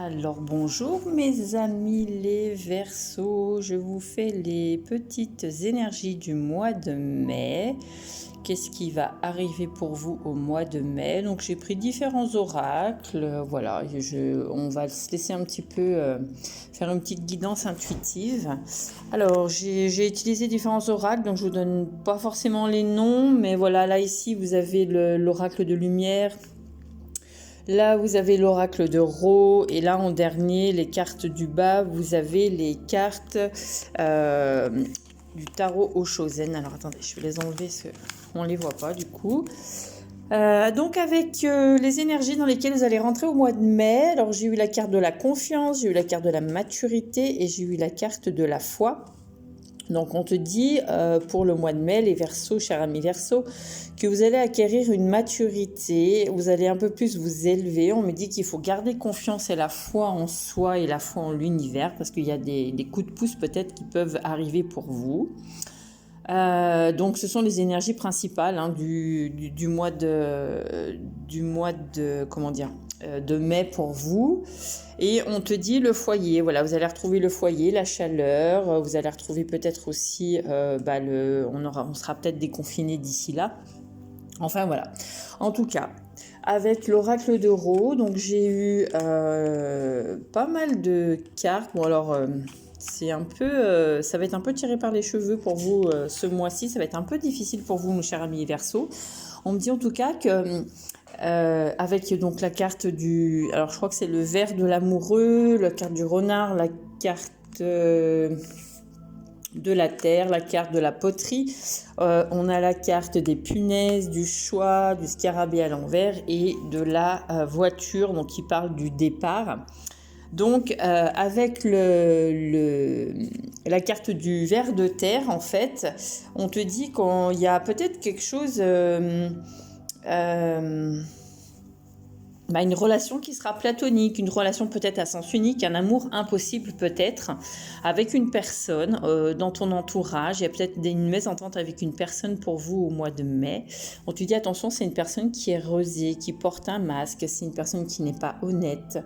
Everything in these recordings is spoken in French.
Alors bonjour mes amis les Verseaux, je vous fais les petites énergies du mois de mai. Qu'est-ce qui va arriver pour vous au mois de mai? Donc j'ai pris différents oracles, voilà, on va se laisser un petit peu faire une petite guidance intuitive. Alors j'ai utilisé différents oracles, donc je vous donne pas forcément les noms, mais voilà, là ici vous avez l'oracle de lumière. Là, vous avez l'oracle de Ro, et là, en dernier, les cartes du bas, vous avez les cartes du tarot Oshozen. Alors, attendez, je vais les enlever parce qu'on ne les voit pas, du coup. Donc, avec les énergies dans lesquelles vous allez rentrer au mois de mai, alors j'ai eu la carte de la confiance, j'ai eu la carte de la maturité et j'ai eu la carte de la foi. Donc on te dit pour le mois de mai, les Verseaux, chers amis Verseaux, que vous allez acquérir une maturité, vous allez un peu plus vous élever. On me dit qu'il faut garder confiance et la foi en soi et la foi en l'univers, parce qu'il y a des coups de pouce peut-être qui peuvent arriver pour vous. Donc ce sont les énergies principales du mois de comment dire de mai pour vous. Et on te dit le foyer, voilà, vous allez retrouver le foyer, la chaleur, vous allez retrouver peut-être aussi on sera peut-être déconfiné d'ici là. Enfin voilà. En tout cas, avec l'oracle de Ro, donc j'ai eu pas mal de cartes. Bon alors c'est un peu, ça va être un peu tiré par les cheveux pour vous ce mois-ci. Ça va être un peu difficile pour vous, mon cher ami Verseau. On me dit en tout cas que avec donc la carte alors je crois que c'est le ver de l'amoureux, la carte du renard, la carte de la terre, la carte de la poterie, on a la carte des punaises, du choix, du scarabée à l'envers et de la voiture, donc qui parle du départ. Donc avec la carte du ver de terre, en fait, on te dit qu'il y a peut-être quelque chose, une relation qui sera platonique, une relation peut-être à sens unique, un amour impossible peut-être, avec une personne dans ton entourage. Il y a peut-être une mésentente avec une personne pour vous au mois de mai. On te dit attention, c'est une personne qui est rusée, qui porte un masque, c'est une personne qui n'est pas honnête.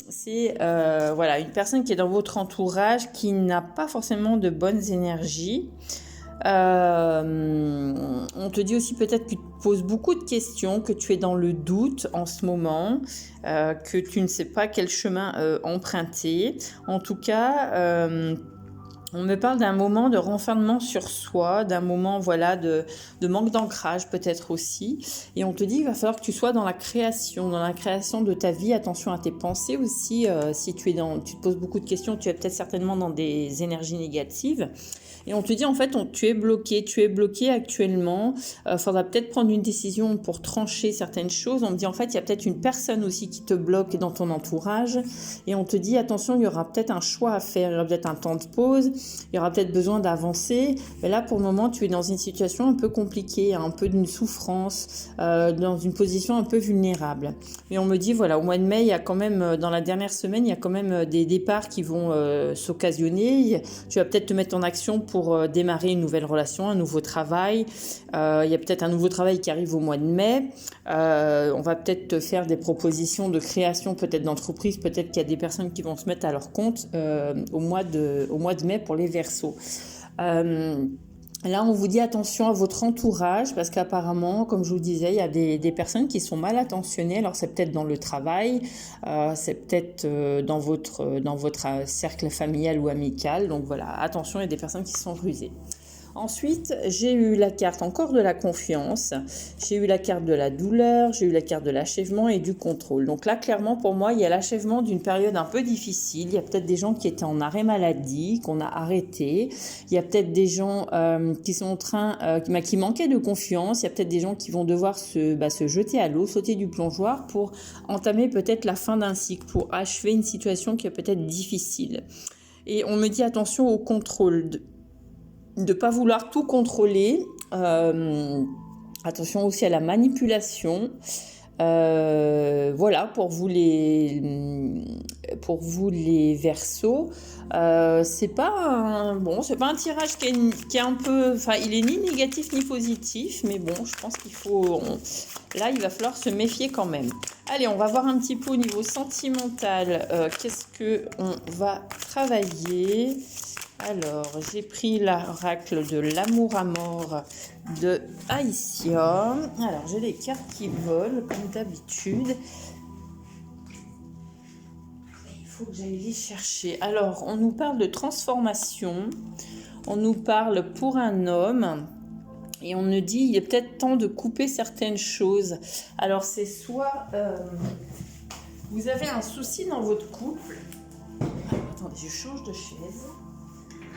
C'est une personne qui est dans votre entourage qui n'a pas forcément de bonnes énergies. On te dit aussi peut-être que tu te poses beaucoup de questions, que tu es dans le doute en ce moment, que tu ne sais pas quel chemin emprunter. En tout cas, on me parle d'un moment de renfermement sur soi, d'un moment de manque d'ancrage peut-être aussi. Et on te dit qu'il va falloir que tu sois dans la création de ta vie. Attention à tes pensées aussi. Si tu te poses beaucoup de questions, tu es peut-être certainement dans des énergies négatives. Et on te dit en fait, tu es bloqué actuellement. Faudra peut-être prendre une décision pour trancher certaines choses. On me dit en fait, il y a peut-être une personne aussi qui te bloque dans ton entourage. Et on te dit attention, il y aura peut-être un choix à faire, il y aura peut-être un temps de pause, il y aura peut-être besoin d'avancer. Mais là, pour le moment, tu es dans une situation un peu compliquée, un peu d'une souffrance, dans une position un peu vulnérable. Et on me dit voilà, au mois de mai, il y a quand même, dans la dernière semaine, il y a quand même des départs qui vont s'occasionner. Tu vas peut-être te mettre en action pour démarrer une nouvelle relation, un nouveau travail. Il y a peut-être un nouveau travail qui arrive au mois de mai. On va peut-être te faire des propositions de création, peut-être d'entreprise. Peut-être qu'il y a des personnes qui vont se mettre à leur compte au mois de mai pour les Verseaux. Là, on vous dit attention à votre entourage parce qu'apparemment, comme je vous disais, il y a des personnes qui sont mal attentionnées. Alors, c'est peut-être dans le travail, c'est peut-être dans votre cercle familial ou amical. Donc voilà, attention, il y a des personnes qui sont rusées. Ensuite, j'ai eu la carte encore de la confiance, j'ai eu la carte de la douleur, j'ai eu la carte de l'achèvement et du contrôle. Donc là, clairement, pour moi, il y a l'achèvement d'une période un peu difficile. Il y a peut-être des gens qui étaient en arrêt maladie, qu'on a arrêté. Il y a peut-être des gens qui sont en train, qui manquaient de confiance. Il y a peut-être des gens qui vont devoir se jeter à l'eau, sauter du plongeoir pour entamer peut-être la fin d'un cycle, pour achever une situation qui est peut-être difficile. Et on me dit attention au contrôle, de ne pas vouloir tout contrôler. Attention aussi à la manipulation. Voilà, pour vous les Verseaux. C'est pas un tirage qui est un peu, enfin, il est ni négatif ni positif, mais bon, je pense là, il va falloir se méfier quand même. Allez, on va voir un petit peu au niveau sentimental, qu'est-ce que on va travailler. Alors, j'ai pris l'oracle de l'amour à mort de Aïssia. Alors, j'ai les cartes qui volent, comme d'habitude. Il faut que j'aille les chercher. Alors, on nous parle de transformation. On nous parle pour un homme. Et on nous dit, il est peut-être temps de couper certaines choses. Alors, c'est soit vous avez un souci dans votre couple. Alors, attendez, je change de chaise.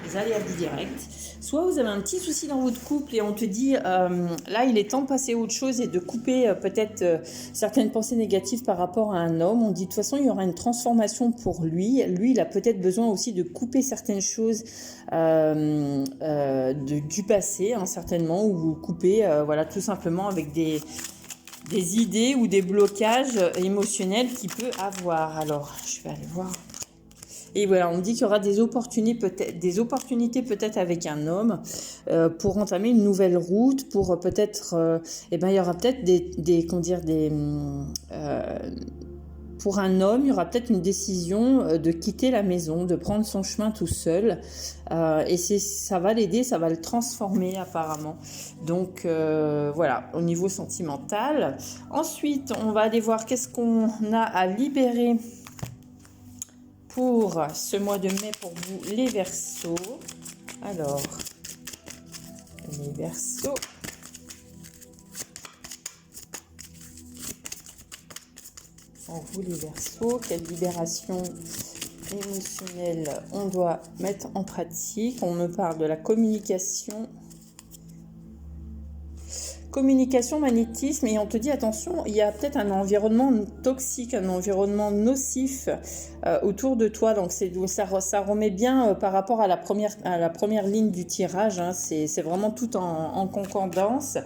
Vous allez à du direct. Soit vous avez un petit souci dans votre couple et on te dit là il est temps de passer à autre chose et de couper peut-être certaines pensées négatives par rapport à un homme. On dit de toute façon il y aura une transformation pour lui. Lui il a peut-être besoin aussi de couper certaines choses du passé certainement, ou couper voilà tout simplement avec des idées ou des blocages émotionnels qu'il peut avoir. Alors je vais aller voir. Et voilà, on me dit qu'il y aura des opportunités peut-être avec un homme pour entamer une nouvelle route, pour peut-être, il y aura peut-être pour un homme, il y aura peut-être une décision de quitter la maison, de prendre son chemin tout seul. Et ça va l'aider, ça va le transformer apparemment. Donc voilà, au niveau sentimental. Ensuite, on va aller voir qu'est-ce qu'on a à libérer pour ce mois de mai pour vous les Verseaux. Alors, les Verseaux. Pour vous les Verseaux, quelle libération émotionnelle on doit mettre en pratique? On me parle de la communication. Communication, magnétisme, et on te dit attention, il y a peut-être un environnement toxique, un environnement nocif autour de toi. Donc ça remet bien par rapport à la première ligne du tirage. C'est vraiment tout en concordance.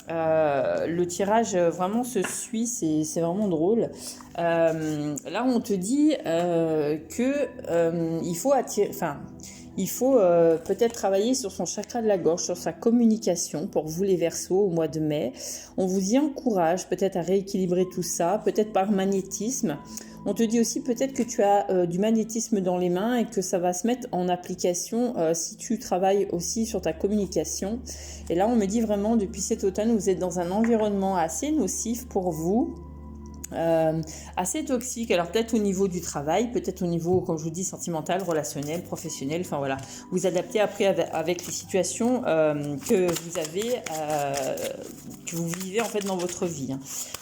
Le tirage vraiment se suit, c'est vraiment drôle. Là, on te dit que il faut attirer, il faut peut-être travailler sur son chakra de la gorge, sur sa communication pour vous les Verseaux au mois de mai. On vous y encourage peut-être à rééquilibrer tout ça, peut-être par magnétisme. On te dit aussi peut-être que tu as du magnétisme dans les mains et que ça va se mettre en application si tu travailles aussi sur ta communication. Et là, on me dit vraiment, depuis cet automne, vous êtes dans un environnement assez nocif pour vous. Assez toxique, alors peut-être au niveau du travail, peut-être au niveau, comme je vous dis, sentimental, relationnel, professionnel, enfin voilà, vous adaptez après avec les situations que vous avez, que vous vivez en fait dans votre vie.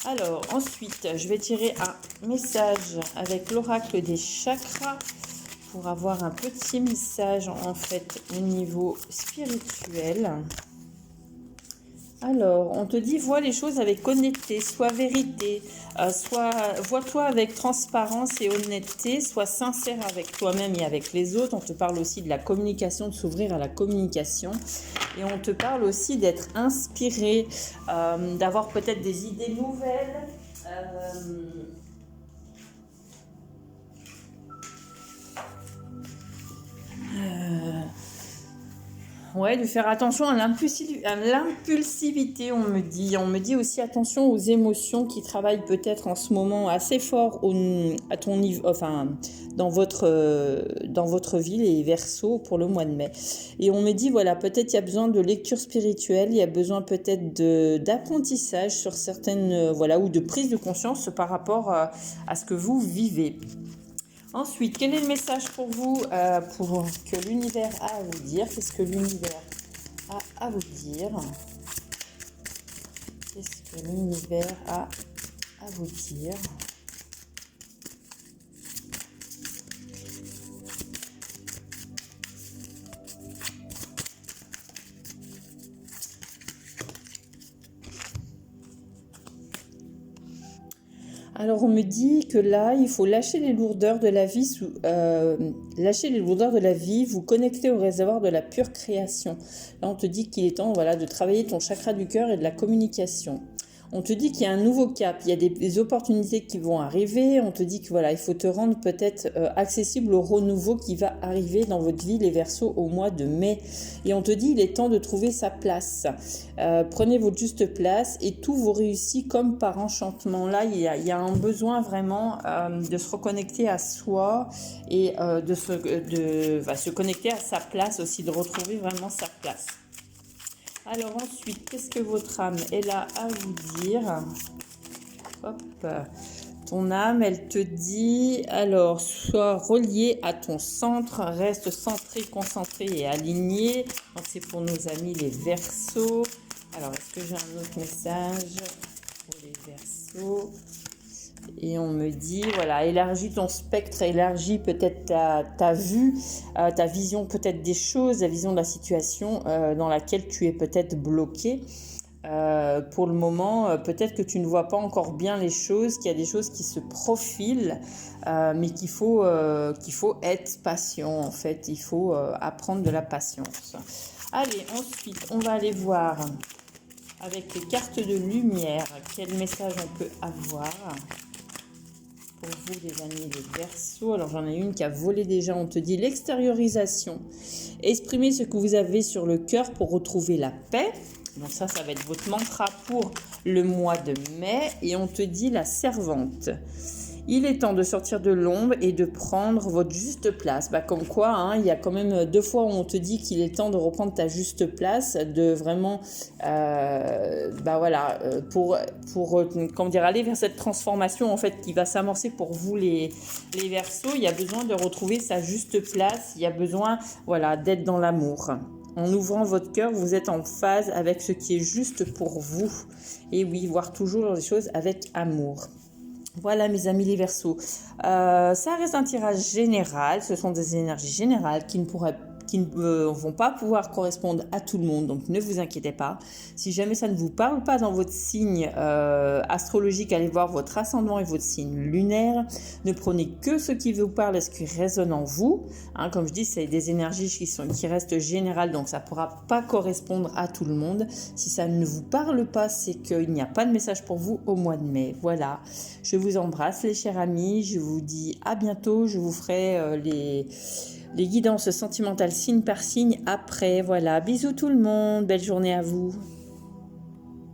Alors ensuite, je vais tirer un message avec l'oracle des chakras pour avoir un petit message en fait au niveau spirituel. Alors, on te dit, vois les choses avec honnêteté, sois vérité, vois-toi avec transparence et honnêteté, sois sincère avec toi-même et avec les autres. On te parle aussi de la communication, de s'ouvrir à la communication. Et on te parle aussi d'être inspiré, d'avoir peut-être des idées nouvelles. Ouais, de faire attention à l'impulsivité, on me dit. On me dit aussi attention aux émotions qui travaillent peut-être en ce moment assez fort à ton niveau, enfin, dans votre vie, les Verseaux, pour le mois de mai. Et on me dit, voilà, peut-être il y a besoin de lecture spirituelle, il y a besoin peut-être d'apprentissage sur certaines, ou de prise de conscience par rapport à ce que vous vivez. Ensuite, quel est le message pour vous, pour que l'univers a à vous dire? Qu'est-ce que l'univers a à vous dire? Qu'est-ce que l'univers a à vous dire? Alors on me dit que là, il faut lâcher les lourdeurs de la vie, vous connecter au réservoir de la pure création. Là, on te dit qu'il est temps, de travailler ton chakra du cœur et de la communication. On te dit qu'il y a un nouveau cap, il y a des opportunités qui vont arriver. On te dit que voilà, il faut te rendre peut-être accessible au renouveau qui va arriver dans votre vie, les Verseaux, au mois de mai. Et on te dit il est temps de trouver sa place. Prenez votre juste place et tout vous réussit comme par enchantement. Là, il y a un besoin vraiment de se reconnecter à soi et de se connecter à sa place aussi, de retrouver vraiment sa place. Alors ensuite, qu'est-ce que votre âme est là à vous dire? Hop, ton âme, elle te dit, alors, sois relié à ton centre, reste centré, concentré et aligné. Donc c'est pour nos amis les Verseaux. Alors, est-ce que j'ai un autre message pour les Verseaux? Et on me dit, voilà, élargis ton spectre, élargis peut-être ta vue, ta vision peut-être des choses, la vision de la situation dans laquelle tu es peut-être bloqué. Pour le moment, peut-être que tu ne vois pas encore bien les choses, qu'il y a des choses qui se profilent, mais qu'il faut être patient en fait, il faut apprendre de la patience. Allez, ensuite, on va aller voir avec les cartes de lumière, quel message on peut avoir pour vous les amis les Verseaux. Alors j'en ai une qui a volé déjà, on te dit l'extériorisation. Exprimez ce que vous avez sur le cœur pour retrouver la paix. Donc ça va être votre mantra pour le mois de mai. Et on te dit la servante. Il est temps de sortir de l'ombre et de prendre votre juste place. Comme quoi, hein, il y a quand même 2 fois où on te dit qu'il est temps de reprendre ta juste place, de vraiment, pour comment dire, aller vers cette transformation en fait qui va s'amorcer pour vous les Verseaux. Il y a besoin de retrouver sa juste place. Il y a besoin, voilà, d'être dans l'amour. En ouvrant votre cœur, vous êtes en phase avec ce qui est juste pour vous. Et oui, voir toujours les choses avec amour. Voilà mes amis les Verseaux, ça reste un tirage général, ce sont des énergies générales qui ne vont pas pouvoir correspondre à tout le monde, donc ne vous inquiétez pas. Si jamais ça ne vous parle pas dans votre signe astrologique, allez voir votre ascendant et votre signe lunaire. Ne prenez que ce qui vous parle et ce qui résonne en vous. Hein, comme je dis, c'est des énergies qui restent générales, donc ça ne pourra pas correspondre à tout le monde. Si ça ne vous parle pas, c'est qu'il n'y a pas de message pour vous au mois de mai. Voilà, je vous embrasse les chers amis, je vous dis à bientôt, je vous ferai les guidances sentimentales signe par signe après. Voilà, bisous tout le monde, belle journée à vous.